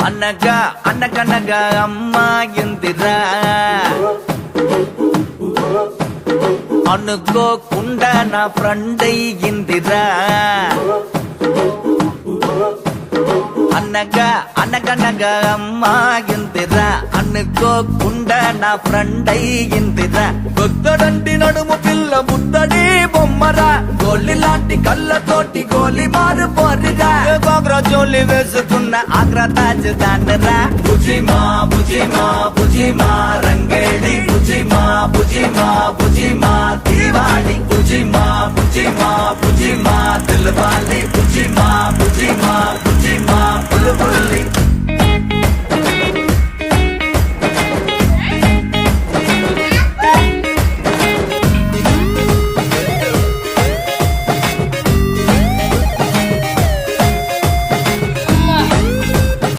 అనగా అనగనగా అమ్మాయిందిరా అనుకోకుండా నా ఫ్రెండ్ అయ్యిందిరా అనగా అనగనగా అమ్మాయిందిరా అనుకోకుండా నా ఫ్రెండ్ అయ్యిందిరా కొత్తడంటి నడుము పిల్ల ముద్దడి బొమ్మరా గోలి లాంటి కళ్ళతోటి గోలి మారు పోరిరా గోగ్రా జోలి వేసుకున్న ఆగ్రా తాజ్ దానరా బుజిమా బుజిమా బుజిమా రంగేడి బుజిమా బుజిమా బుజిమా దివాడి బుజిమా బుజిమా బుజిమా దిల్వాలి బుజిమా బుజిమా బుజిమా బుల్బుల్లి